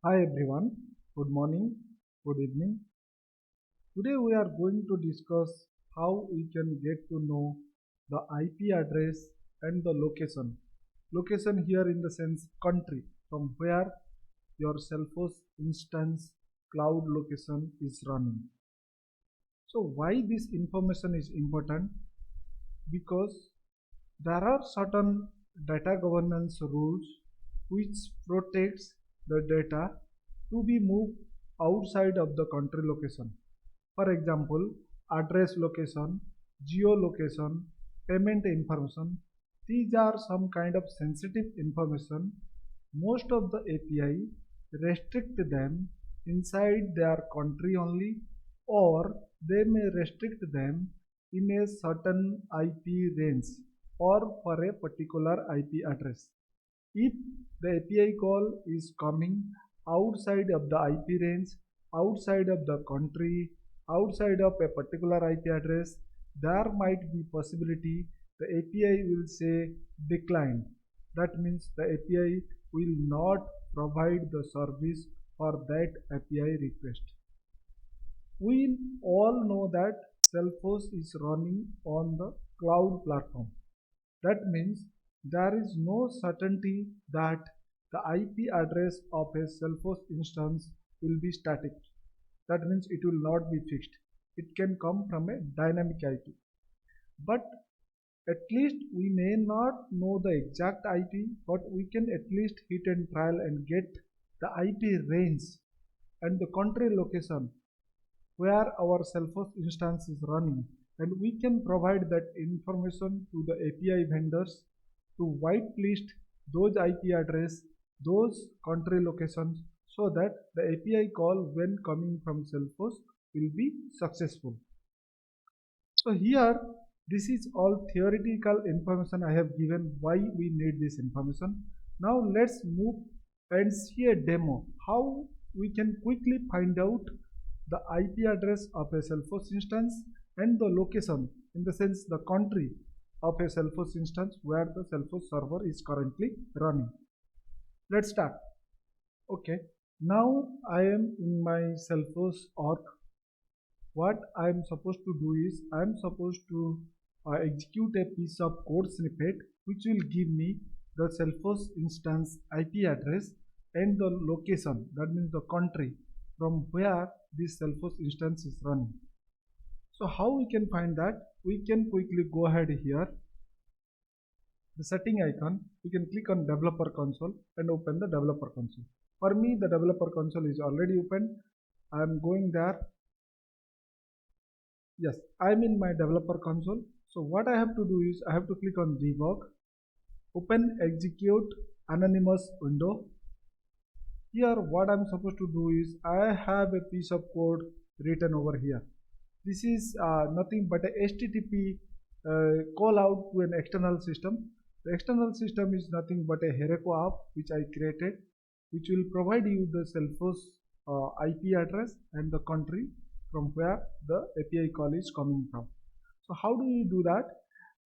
Hi everyone, good morning, good evening. Today we are going to discuss how we can get to know the IP address and the location. Location here in the sense country from where your Salesforce instance cloud location is running. So why this information is important? Because there are certain data governance rules which protects the data to be moved outside of the country location. For example, address location, geolocation, payment information. These are some kind of sensitive information. Most of the API restrict them inside their country only, or they may restrict them in a certain IP range or for a particular IP address. If the API call is coming outside of the IP range, outside of the country, outside of a particular IP address, there might be possibility the API will say decline. That means the API will not provide the service for that API request. We all know that Salesforce is running on the cloud platform. That means there is no certainty that the IP address of a Salesforce instance will be static. That means it will not be fixed. It can come from a dynamic IP. But at least we may not know the exact IP, but we can at least hit and trial and get the IP range and the country location where our Salesforce instance is running, and we can provide that information to the API vendors to whitelist those IP address, those country locations, so that the API call when coming from Salesforce will be successful. So here this is all theoretical information I have given why we need this information. Now let's move and see a demo how we can quickly find out the IP address of a Salesforce instance and the location, in the sense the country of a Salesforce instance where the Salesforce server is currently running. Let's start. Okay, now I am in my Salesforce org. What I am supposed to do is I am supposed to execute a piece of code snippet which will give me the Salesforce instance IP address and the location, that means the country from where this Salesforce instance is running. So how we can find that? We can quickly go ahead here, the setting icon, we can click on developer console and open the developer console. For me the developer console is already open. I am going there. Yes, I am in my developer console. So what I have to do is I have to click on debug, open execute anonymous window. Here what I'm supposed to do is I have a piece of code written over here. This is nothing but a HTTP call out to an external system. The external system is nothing but a Heroku app which I created, which will provide you the Salesforce IP address and the country from where the API call is coming from. So how do you do that?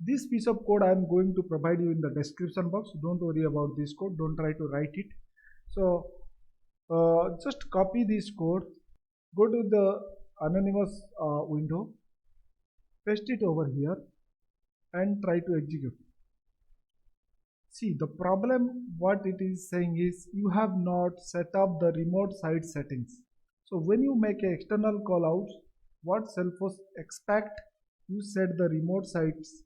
This piece of code I am going to provide you in the description box. Don't worry about this code. Don't try to write it. So just copy this code, go to the anonymous window, paste it over here and try to execute. See, the problem what it is saying is you have not set up the remote site settings. So when you make an external call out, what Salesforce expect, you set the remote sites.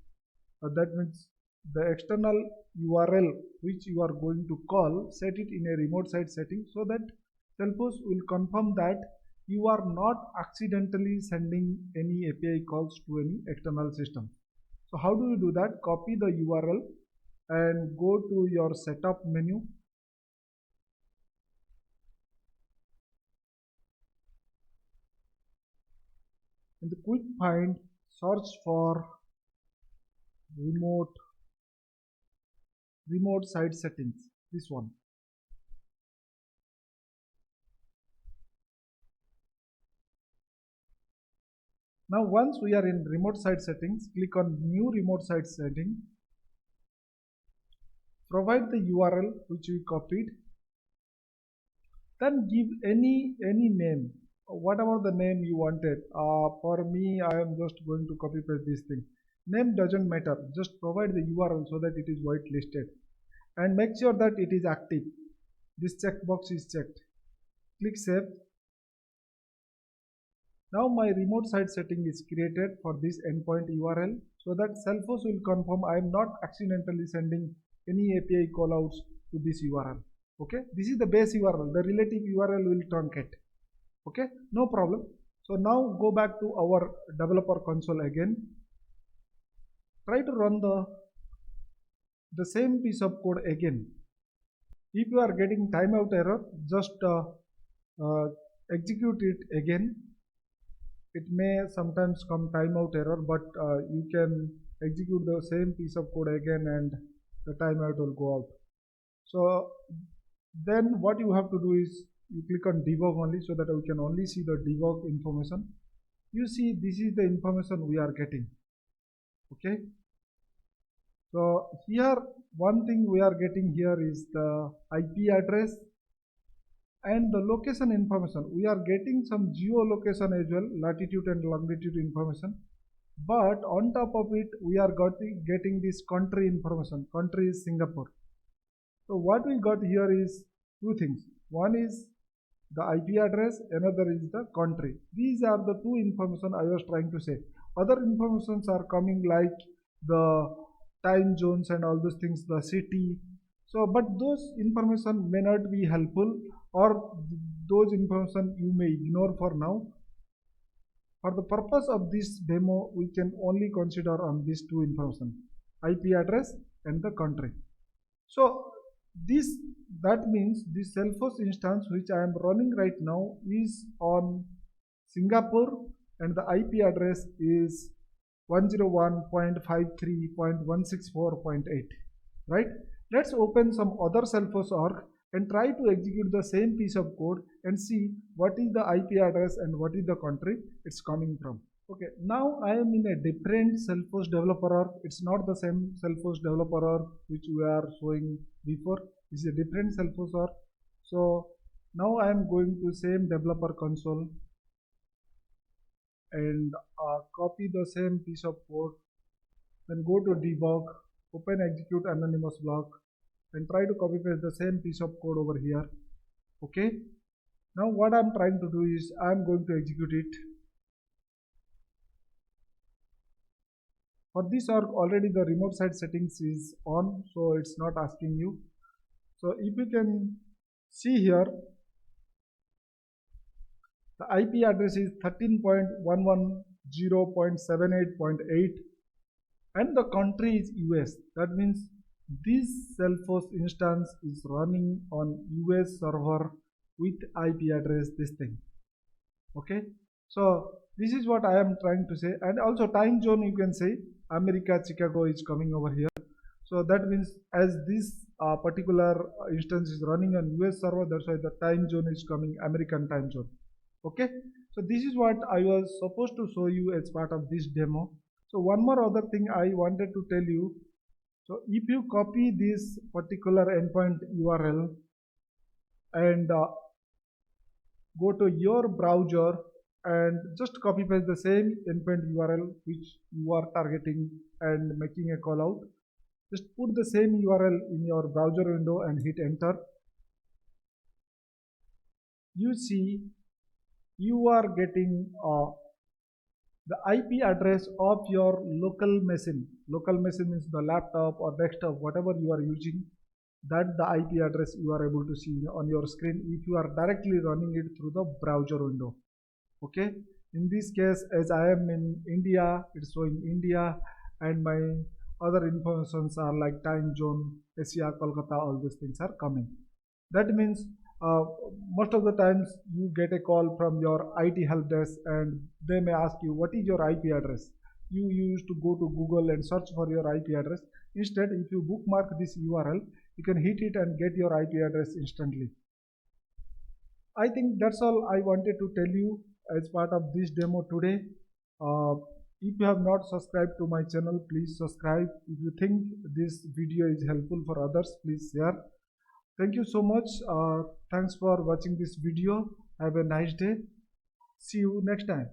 That means the external URL which you are going to call, set it in a remote site setting so that Salesforce will confirm that you are not accidentally sending any API calls to any external system. So how do you do that? Copy the URL and go to your setup menu. In the quick find, search for remote site settings, this one. Now once we are in remote site settings, click on new remote site setting, provide the URL which we copied, Then give any name, whatever the name you wanted. For me, I am just going to copy paste this thing. Name doesn't matter, just provide the URL so that it is whitelisted, and make sure that it is active. This checkbox is checked. Click save. Now my remote site setting is created for this endpoint URL, so that Salesforce will confirm I am not accidentally sending any API callouts to this URL. Okay, this is the base URL. The relative URL will truncate. Okay, no problem. So now go back to our developer console again. Try to run the same piece of code again. If you are getting timeout error, just uh, execute it again. It may sometimes come timeout error, but you can execute the same piece of code again and the timeout will go out. So then what you have to do is you click on debug only, so that we can only see the debug information. You see, this is the information we are getting. Okay, so here one thing we are getting here is the IP address and the location information. We are getting some geolocation as well, latitude and longitude information, but on top of it we are getting this country information. Country is Singapore. So what we got here is two things. One is the IP address, another is the country. These are the two information I was trying to say. Other informations are coming like the time zones and all those things, the city. So but those information may not be helpful, or those information you may ignore for now. For the purpose of this demo, we can only consider on these two information, IP address and the country. So that means this Salesforce instance which I am running right now is on Singapore, and the IP address is 101.53.164.8, right? Let's open some other Salesforce org and try to execute the same piece of code and see what is the IP address and what is the country it's coming from. Okay, now I am in a different Salesforce developer org. It's not the same Salesforce developer org which we are showing before. This is a different Salesforce org. So now I am going to same developer console and copy the same piece of code. Then go to debug, open execute anonymous block, and try to copy paste the same piece of code over here. Okay. Now what I'm trying to do is I'm going to execute it. For this org, already the remote site settings is on, so it's not asking you. So if you can see here, the IP address is 13.110.78.8 and the country is US. That means this Salesforce instance is running on US server with IP address this thing. Okay, so this is what I am trying to say. And also time zone, you can say America, Chicago is coming over here. So that means as this particular instance is running on US server, that's why the time zone is coming American time zone. Okay, so this is what I was supposed to show you as part of this demo. So one more other thing I wanted to tell you. So if you copy this particular endpoint URL and go to your browser and just copy paste the same endpoint URL which you are targeting and making a call out. Just put the same URL in your browser window and hit enter. You see you are getting the IP address of your local machine. Local machine means the laptop or desktop, whatever you are using, that the IP address you are able to see on your screen if you are directly running it through the browser window. Okay, in this case, as I am in India, it's showing India, and my other informations are like time zone, Asia, Kolkata, all these things are coming. That means most of the times you get a call from your IT help desk and they may ask you what is your IP address. You used to go to Google and search for your IP address. Instead, if you bookmark this URL, you can hit it and get your IP address instantly. I think that's all I wanted to tell you as part of this demo today. If you have not subscribed to my channel, please subscribe. If you think this video is helpful for others, please share. Thank you so much. Thanks for watching this video. Have a nice day. See you next time.